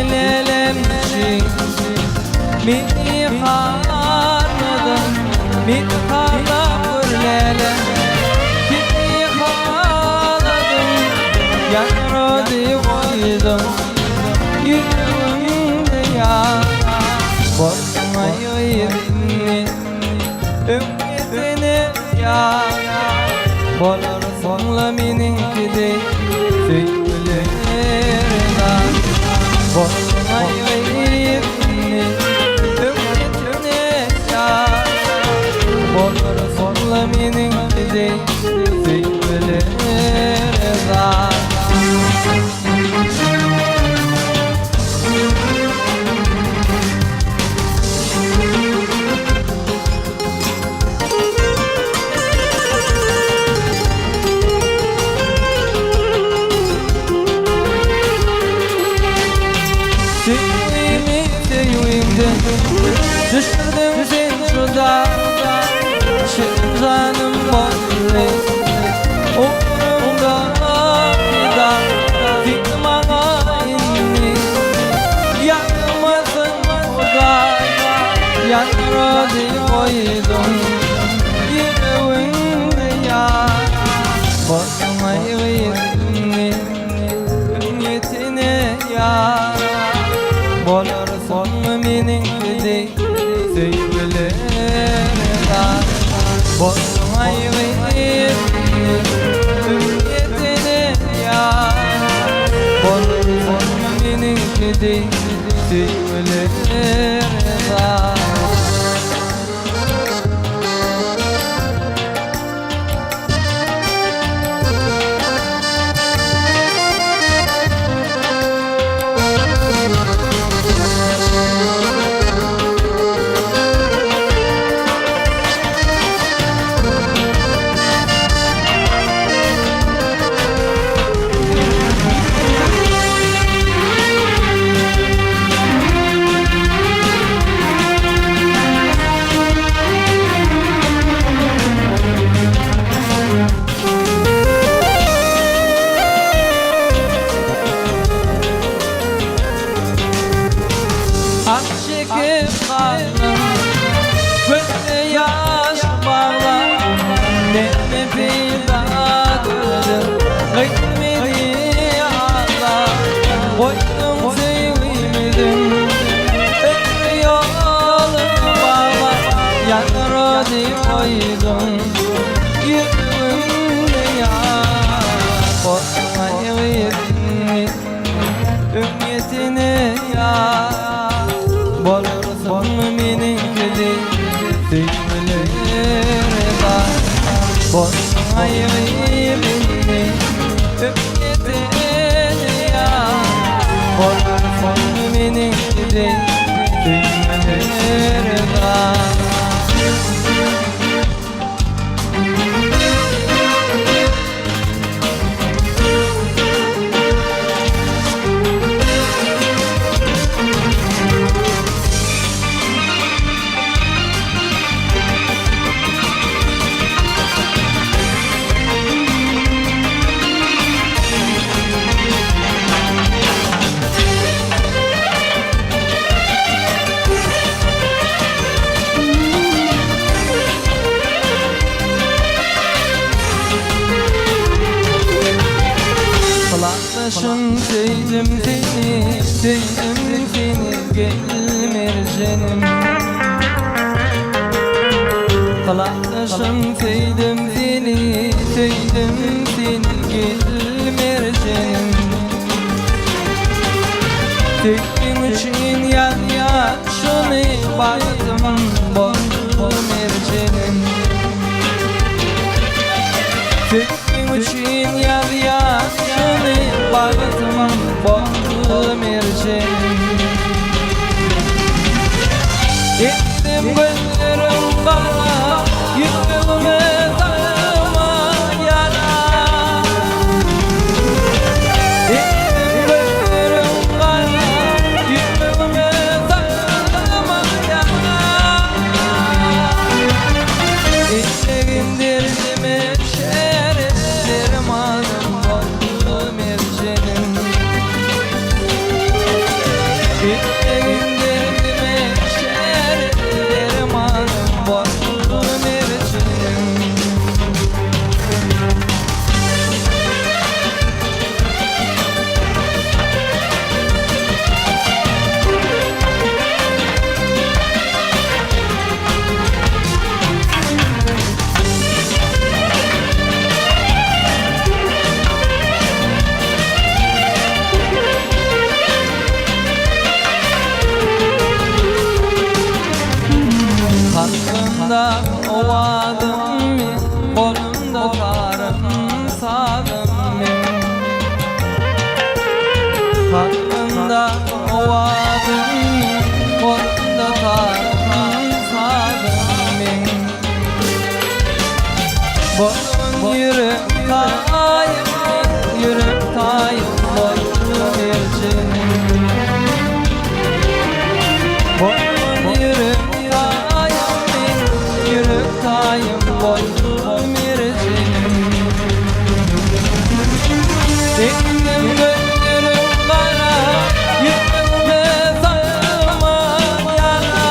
Yüklelemci Mini harnadan Mini harna pürlele Mini haladım Yanrodi koydum Yüreğimde ya Bozma yüreğini Ümmetini ya Bolar sonla meninkide Söylerler Bozma yüreğini Ümmetini ya Bolar sonla meninkide Söylerler Düşürdüm seni şurada Şehzanım bağlı Umurumda fida Fikmana inni Yanmasın orada Yanrodi koydum Yüreğimde ya Bozma yüreğini Ümmiyetine ya Bolar sonlu meninkide Söylerler Bozma yüreğini Ümmiyetine ya Bolar sonlu meninkide Söylerler Çekip kaldım Gözde yaş bağlar Nefme peydadır Gitmedi Allah Koydum sevmedim Ömrü yolum bağlar Yanrodi koydum Yüreğimde ya Bozma yüreğini Ümmiyetine ya Bolar sonlu meninkide Söylerler Bozma yüreğini Ümmiyetine ya Bolar sonlu meninkide Söylerler Kulaktaşım sevdim seni, sevdim seni gel mercenim Kulaktaşım sevdim seni, sevdim seni gel mercenim Sevdim için yan yaşını baktım bozdu mercenim Sevdim için yan yaşını baktım bozdu mercenim Gittim gözlerim bana yüreğime sarma yara Gittim gözlerim bana yüreğime sarma yara İçlerim derdime şereflerim aldım bozdu mercenim İndirme şereflerim anım bozdum erçenim. Hakkında ovadım mi, kolumda tarım sadım mi? Hakkında ovadım mi, kolumda tarım sadım mi? Bolun yürek tayım, yürek tayım, bolun erçenim. Bolun yürek yürek tayım bozdum erçenim. Benim gözlerim kara, yüzüme sarma yara.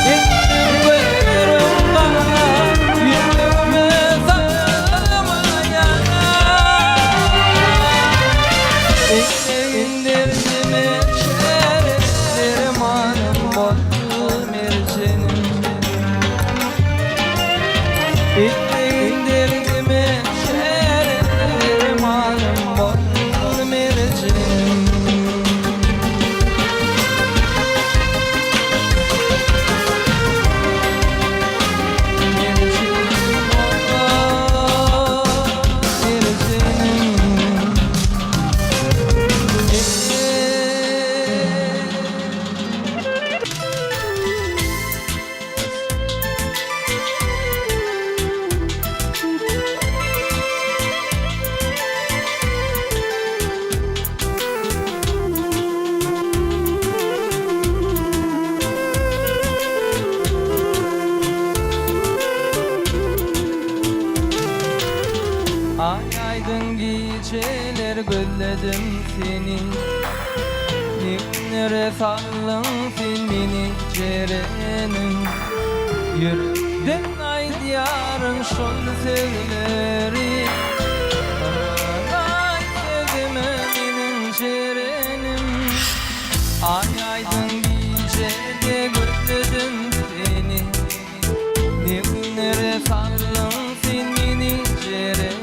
Benim gözlerim kara, yüzüme sarma yara. İndirme şereflerim anım bozdum erçenim. İndirme şereflerim anım bozdum erçenim. Ay aydın geceler gözledim seni, Nimlere sallın filmini cerenin. Yürekten ay diyarın şol sevleri, ay sevdime benim cerenim. Ay aydın gecede gözledim seni, Nimlere sallın filmini cerenin.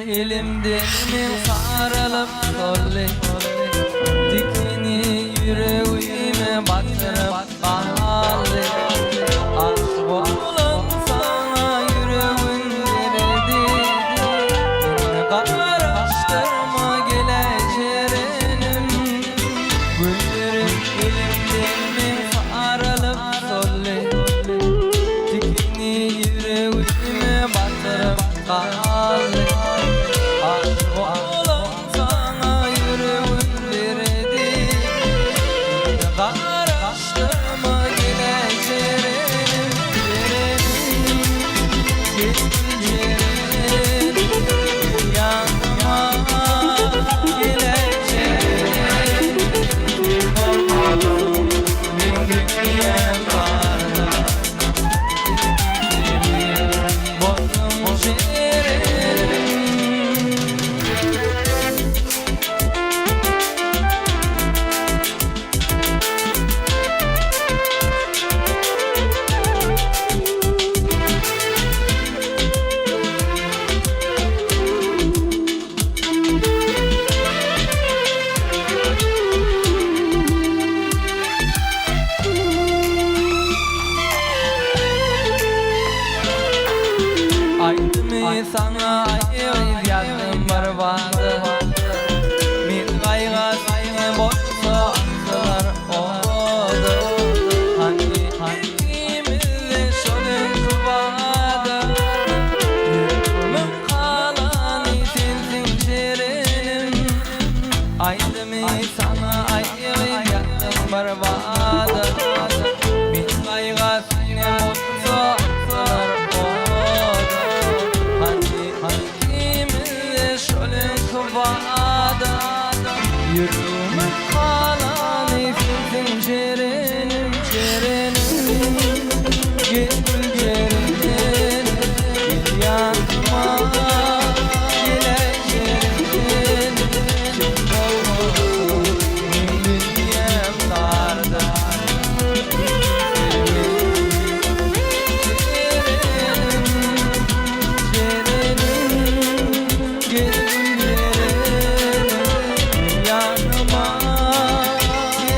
Elimde mi sarılıp solle, dikini yüreğime batırıp bağlı. Aşk olan sana yüreğin verdi, ne kadar açtırma geleceğim. Güllerim elimde mi sarılıp solle, dikini yüreğime batırıp bağlı. Geleceğim Halimi sana ayırıp yazdım barbadı. Min kaygısını bolsa aksalar oldu. Hani ikimizde şolun kubadı. Yürümün kalanı sensin şerinim. Halimi sana ayırıp yazdım barbadı. Min kaygısını bolsa aksalar oldu. Hani şolun kubadı. Yürümün kalanı sensin şerinim, şerinim. Gel şerinim, gel yanıma.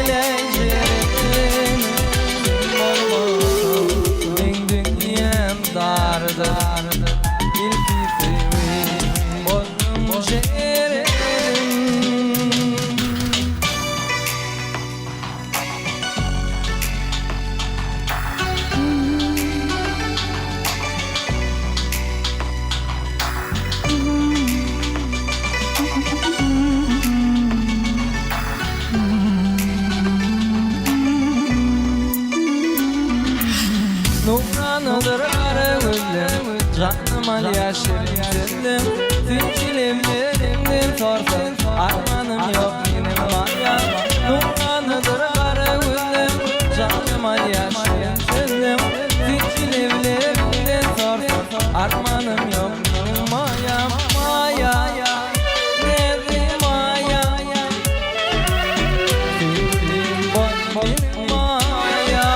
Gel şerinim, çık olma. Benim dünyam darda. Nuranıdır arı gözlüm, canım al yaşarım sözlüm. Zincirimlerimden sorsam, armanım yok benim mayam. Nuranıdır arı gözlüm, canım al yaşarım sözlüm. Zincirimlerimden sorsam, armanım yok benim mayam. Maya, nedir maya? Sevdiğim boş benim maya.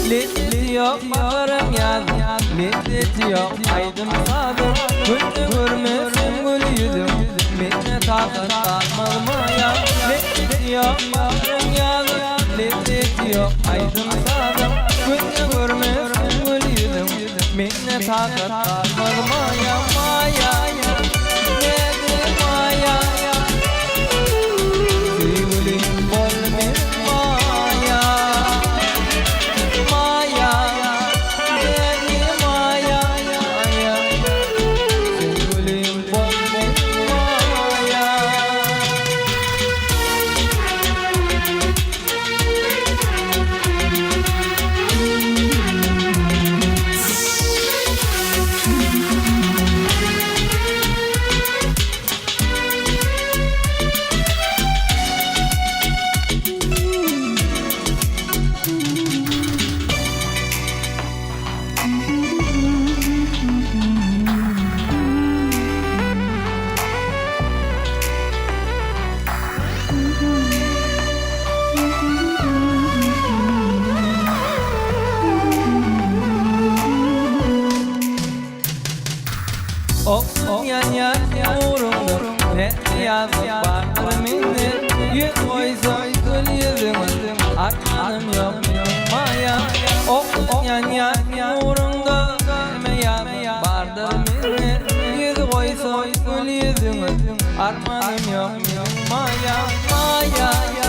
Lezzeti yok bağrım yazdım, lezzeti yok aydım sadım. Gülü görmesin gül yüzüm, beni takat kalmadı maya. Lezzeti yok bağrım yazdım, lezzeti yok aydım sadım. Gülü görmesin gül yüzüm, beni takat kalmadı maya. Maya, nedir maya? Sevgilim bol benim maya. Yan uğrumdur, ne yazıp vardır minnet. Yüz koysa gül yüzüm, arkanım yok benim maya. Yan uğrumdur, ne yazıp vardır minnet. Yüz koysa gül yüzüm, arkanım yok benim maya. Maya.